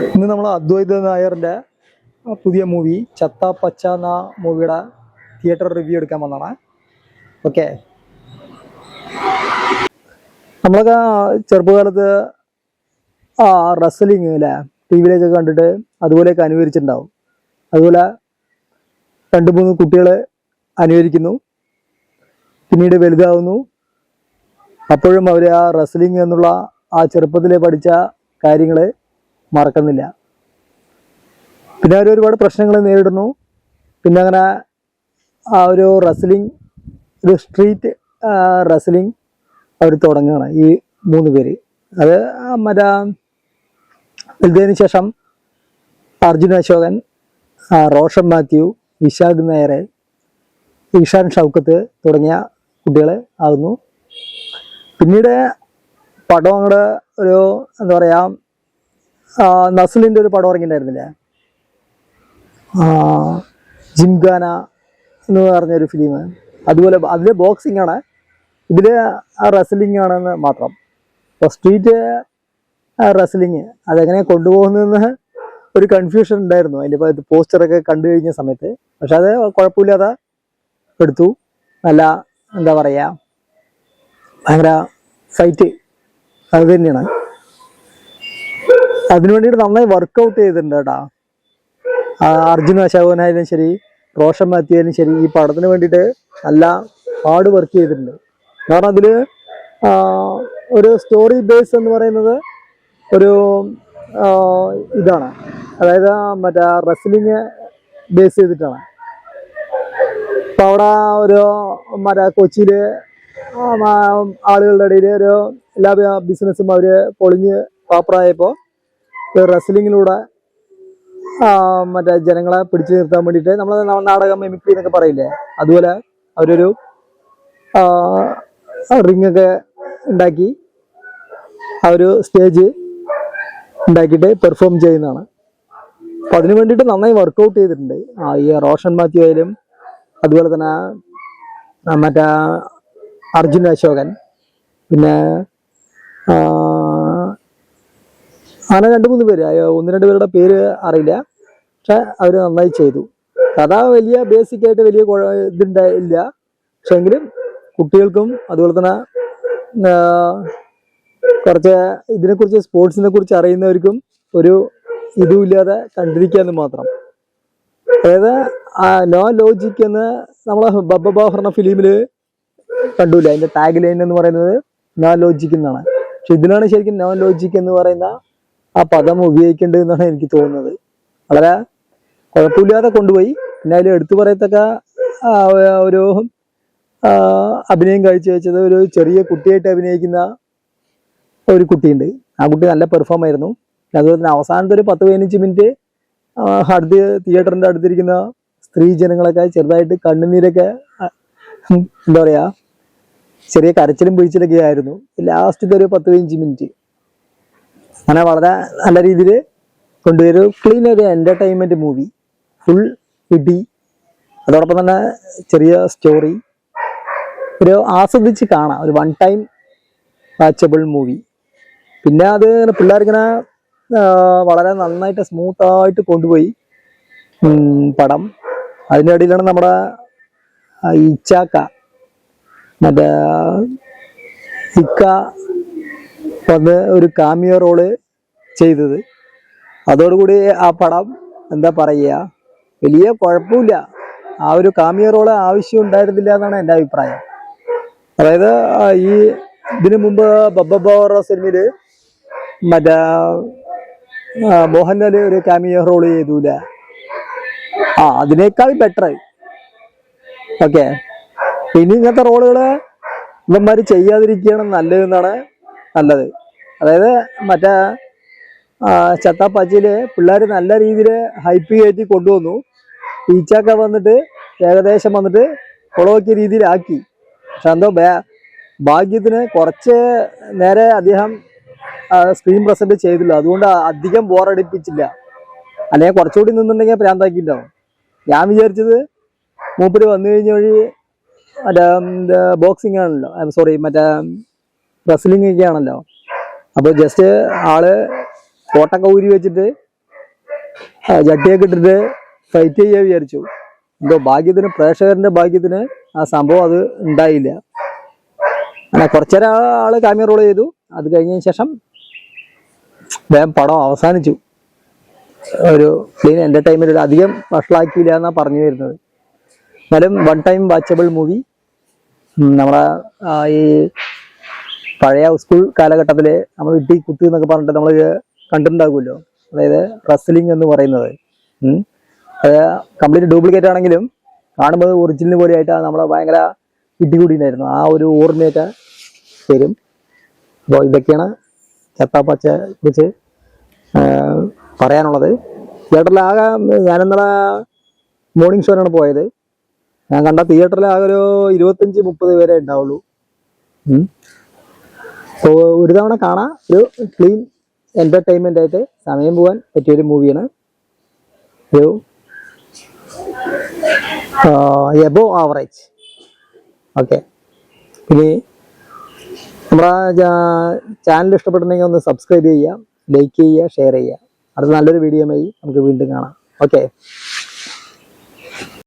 ഇന്ന് നമ്മൾ അദ്വൈത് നായറിൻ്റെ പുതിയ മൂവി ചത്ത പച്ച എന്ന മൂവിയുടെ തിയേറ്റർ റിവ്യൂ എടുക്കാൻ വന്നതാണ്. ഓക്കെ, നമ്മളൊക്കെ ചെറുപ്പകാലത്ത് റെസ്ലിംഗ് അല്ലേ ടി വിയിലൊക്കെ കണ്ടിട്ട് അതുപോലെയൊക്കെ അനുകരിച്ചിട്ടുണ്ടാവും. അതുപോലെ 2-3 കുട്ടികൾ അനുകരിക്കുന്നു, പിന്നീട് വലുതാവുന്നു. അപ്പോഴും അവർ ആ റെസ്ലിംഗ് എന്നുള്ള ആ ചെറുപ്പത്തിൽ പഠിച്ച കാര്യങ്ങൾ മറക്കുന്നില്ല. പിന്നെ അവർ ഒരുപാട് പ്രശ്നങ്ങൾ നേരിടുന്നു. പിന്നെ അങ്ങനെ ആ ഒരു റെസ്ലിംഗ്, ഒരു സ്ട്രീറ്റ് റെസ്ലിംഗ് അവർ തുടങ്ങുകയാണ് ഈ 3 പേര്. അത് മറ്റേ വലുതിന് ശേഷം അർജുൻ അശോകൻ, റോഷൻ മാത്യു, വിശാഖ് നായർ, ഇഷാൻ ഷൗക്കത്ത് തുടങ്ങിയ കുട്ടികൾ ആകുന്നു. പിന്നീട് പടം അങ്ങോട്ട് ഒരു എന്താ പറയുക, നസ്ലിൻ്റെ ഒരു പടം ഇറങ്ങിയിട്ടുണ്ടായിരുന്നില്ലേ, ജിംഖാന എന്ന് പറഞ്ഞൊരു ഫിലിം. അതുപോലെ അതിൽ ബോക്സിംഗ് ആണ്, ഇതിൽ റെസ്ലിംഗ് ആണെന്ന് മാത്രം. അപ്പോൾ സ്ട്രീറ്റ് റെസ്ലിംഗ് അതെങ്ങനെ കൊണ്ടുപോകുന്നതെന്ന് ഒരു കൺഫ്യൂഷൻ ഉണ്ടായിരുന്നു അതിൻ്റെ പോസ്റ്ററൊക്കെ കണ്ടു കഴിഞ്ഞ സമയത്ത്. പക്ഷെ അത് കുഴപ്പമില്ലാതെ എടുത്തു. നല്ല എന്താ പറയുക, ഭയങ്കര ഫൈറ്റ് അത് തന്നെയാണ്. അതിനു വേണ്ടിയിട്ട് നന്നായി വർക്കൗട്ട് ചെയ്തിട്ടുണ്ട് കേട്ടോ. അർജുൻ അശോകനായാലും ശരി, റോഷൻ മാത്യു ആയാലും ശരി, ഈ പടത്തിന് വേണ്ടിയിട്ട് നല്ല ഹാർഡ് വർക്ക് ചെയ്തിട്ടുണ്ട്. കാരണം അതിൽ ഒരു സ്റ്റോറി ബേസ് എന്ന് പറയുന്നത് ഒരു ഇതാണ്, അതായത് മറ്റേ റെസ്ലിംഗ് ബേസ് ചെയ്തിട്ടാണ്. അപ്പോൾ അവിടെ ഒരു മറ്റേ കൊച്ചിയിൽ ആളുകളുടെ ഇടയിൽ ഒരു എല്ലാ ബിസിനസ്സും അവർ പൊളിഞ്ഞ് പാപ്പറായപ്പോൾ റെസ്ലിങ്ങിലൂടെ മറ്റേ ജനങ്ങളെ പിടിച്ചു നിർത്താൻ വേണ്ടിയിട്ട് നമ്മൾ നാടകം മിമിക്രി എന്നൊക്കെ പറയില്ലേ, അതുപോലെ അവരൊരു റിങ്ങൊക്കെ ഉണ്ടാക്കി ആ ഒരു സ്റ്റേജ് ഉണ്ടാക്കിയിട്ട് പെർഫോം ചെയ്യുന്നതാണ്. അപ്പം അതിനു വേണ്ടിയിട്ട് നന്നായി വർക്കൗട്ട് ചെയ്തിട്ടുണ്ട് ഈ റോഷൻ മാത്യു ആയാലും, അതുപോലെ തന്നെ മറ്റേ അർജുൻ അശോകൻ, പിന്നെ അങ്ങനെ 2-3 പേര്, 1-2 പേരുടെ പേര് അറിയില്ല. പക്ഷെ അവർ നന്നായി ചെയ്തു. കഥ വലിയ ബേസിക്കായിട്ട് വലിയ ഇല്ല, പക്ഷെ എങ്കിലും കുട്ടികൾക്കും അതുപോലെ തന്നെ കുറച്ച് ഇതിനെക്കുറിച്ച് സ്പോർട്സിനെ കുറിച്ച് അറിയുന്നവർക്കും ഒരു ഇതുമില്ലാതെ കണ്ടിരിക്കാന്ന് മാത്രം. അതായത് നോ ലോജിക് എന്ന് നമ്മളെ ബബ്ബ പറഞ്ഞ ഫിലിമിൽ കണ്ടൂല, അതിന്റെ ടാഗ് ലൈൻ എന്ന് പറയുന്നത് നോ ലോജിക് എന്നാണ്. പക്ഷെ ഇതിനാണ് ശരിക്കും നോ ലോജിക് എന്ന് പറയുന്ന ആ പദം ഉപയോഗിക്കേണ്ടത് എന്നാണ് എനിക്ക് തോന്നുന്നത്. വളരെ കുഴപ്പമില്ലാതെ കൊണ്ടുപോയി. പിന്നെ അതിൽ എടുത്തു പറയത്തക്ക ഒരു അഭിനയം കാഴ്ചവെച്ചത് ഒരു ചെറിയ കുട്ടിയായിട്ട് അഭിനയിക്കുന്ന ഒരു കുട്ടിയുണ്ട്. ആ കുട്ടി നല്ല പെർഫോം ആയിരുന്നു. അതുപോലെ തന്നെ അവസാനത്തെ ഒരു 10-15 മിനിറ്റ് അടുത്ത് തിയേറ്ററിൻ്റെ അടുത്തിരിക്കുന്ന സ്ത്രീ ജനങ്ങളൊക്കെ ചെറുതായിട്ട് കണ്ണുനീരൊക്കെ എന്താ പറയുക, ചെറിയ കരച്ചിലും പിഴിച്ചിലൊക്കെ ആയിരുന്നു ലാസ്റ്റത്തെ ഒരു 10-15 മിനിറ്റ്. അങ്ങനെ വളരെ നല്ല രീതിയിൽ കൊണ്ടുവരും. ക്ലീൻ ഒരു എൻ്റർടൈൻമെൻറ്റ് മൂവി, ഫുൾ ഇടി, അതോടൊപ്പം തന്നെ ചെറിയ സ്റ്റോറി, ഒരു ആസ്വദിച്ച് കാണാം, ഒരു 1 ടൈം വാച്ചബിൾ മൂവി. പിന്നെ അത് പിള്ളേർക്കിങ്ങനെ വളരെ നന്നായിട്ട് സ്മൂത്തായിട്ട് കൊണ്ടുപോയി പടം. അതിൻ്റെ ഇടയിലാണ് നമ്മുടെ ഇച്ചാക്ക, മറ്റേ ഇക്ക വന്ന് ഒരു കാമിയോ റോള് ചെയ്തത്. അതോടുകൂടി ആ പടം എന്താ പറയുക, വലിയ കുഴപ്പമില്ല. ആ ഒരു കാമിയോ റോള് ആവശ്യം ഉണ്ടായിരുന്നില്ല എന്നാണ് എൻ്റെ അഭിപ്രായം. അതായത് ഈ ഇതിനു മുമ്പ് ബബ്ബ സിനിമയിൽ മറ്റേ മോഹൻലാൽ ഒരു കാമിയോ റോള് ചെയ്തൂല, അതിനേക്കാൾ ബെറ്റർ. ഓക്കെ, ഇനി ഇങ്ങനത്തെ റോളുകള് ഇവന്മാർ ചെയ്യാതിരിക്കുകയാണ് നല്ലതെന്നാണ് നല്ലത്. അതായത് മറ്റേ ചത്താപ്പച്ചിയില് പിള്ളേർ നല്ല രീതിയിൽ ഹൈപ്പ് കയറ്റി കൊണ്ടുവന്നു. ടീച്ചൊക്കെ വന്നിട്ട് ഏകദേശം വന്നിട്ട് കുളവൊക്കെ രീതിയിലാക്കി. പക്ഷെ എന്തോ ഭാഗ്യത്തിന് കുറച്ച് നേരെ അദ്ദേഹം സ്ക്രീൻ പ്രസന്റ് ചെയ്തില്ല, അതുകൊണ്ട് അധികം ബോറടിപ്പിച്ചില്ല. അല്ലെങ്കിൽ കുറച്ചുകൂടി നിന്നുണ്ടെങ്കിൽ പ്രാന്താക്കിയിട്ടുണ്ടാവും. ഞാൻ വിചാരിച്ചത് മൂപ്പര് വന്നു കഴിഞ്ഞ വഴി മറ്റേ ബോക്സിംഗ് ആണല്ലോ, സോറി മറ്റേ റെസ്ലിംഗ് ഒക്കെ ആണല്ലോ. അപ്പോൾ ജസ്റ്റ് ആള് കോട്ടൊക്കെ ഊരി വെച്ചിട്ട് ജട്ടിയൊക്കെ ഇട്ടിട്ട് ഫൈറ്റ് ചെയ്യാൻ വിചാരിച്ചു. എന്തോ ഭാഗ്യത്തിന്, പ്രേക്ഷകരുടെ ഭാഗ്യത്തിന് ആ സംഭവം അത് ഉണ്ടായില്ല. അങ്ങനെ കുറച്ചേരം ആള് ക്യാമിയ റോൾ ചെയ്തു. അത് കഴിഞ്ഞതിന് ശേഷം വേഗം പടം അവസാനിച്ചു. ഒരു ക്ലീൻ എന്റർടൈൻമെന്റ്, അധികം വഷളാക്കിയില്ല എന്നാ പറഞ്ഞു വരുന്നത്. എന്നാലും വൺ ടൈം വാച്ചബിൾ മൂവി. നമ്മളെ ഈ പഴയ സ്കൂൾ കാലഘട്ടത്തില് നമ്മൾ ഇട്ടി കുത്തി എന്നൊക്കെ പറഞ്ഞിട്ട് നമ്മൾ കണ്ടിട്ടുണ്ടാകുമല്ലോ. അതായത് റെസ്ലിംഗ് എന്ന് പറയുന്നത്. അത് കംപ്ലീറ്റ് ഡ്യൂപ്ലിക്കേറ്റ് ആണെങ്കിലും കാണുമ്പോൾ ഒറിജിനൽ പോലെ ആയിട്ട് നമ്മളെ ഭയങ്കര ഇടികൂടിണ്ടായിരുന്നു. ആ ഒരു ഓർമ്മയൊക്കെ തരും. അപ്പോൾ ഇതൊക്കെയാണ് ചത്താപ്പച്ചയെ കുറിച്ച് പറയാനുള്ളത്. തിയേറ്ററിലാകെ ഞാനിന്നലെ മോർണിംഗ് ഷോനാണ് പോയത്. ഞാൻ കണ്ട തിയേറ്ററിൽ ആകെ ഒരു 25-30 പേരെ ഉണ്ടാവുള്ളൂ. അപ്പോൾ ഒരു തവണ കാണാം. ഒരു ക്ലീൻ എന്റർടൈൻമെന്റ് ആയിട്ട് സമയം പോകാൻ പറ്റിയൊരു മൂവിയാണ്. ഒരു എബോ ആവറേജ്. ഓക്കെ, ഇനി നമ്മുടെ ചാനൽ ഇഷ്ടപ്പെട്ടിട്ടുണ്ടെങ്കിൽ ഒന്ന് സബ്സ്ക്രൈബ് ചെയ്യുക, ലൈക്ക് ചെയ്യുക, ഷെയർ ചെയ്യുക. അടുത്ത നല്ലൊരു വീഡിയോയുമായി നമുക്ക് വീണ്ടും കാണാം. ഓക്കെ.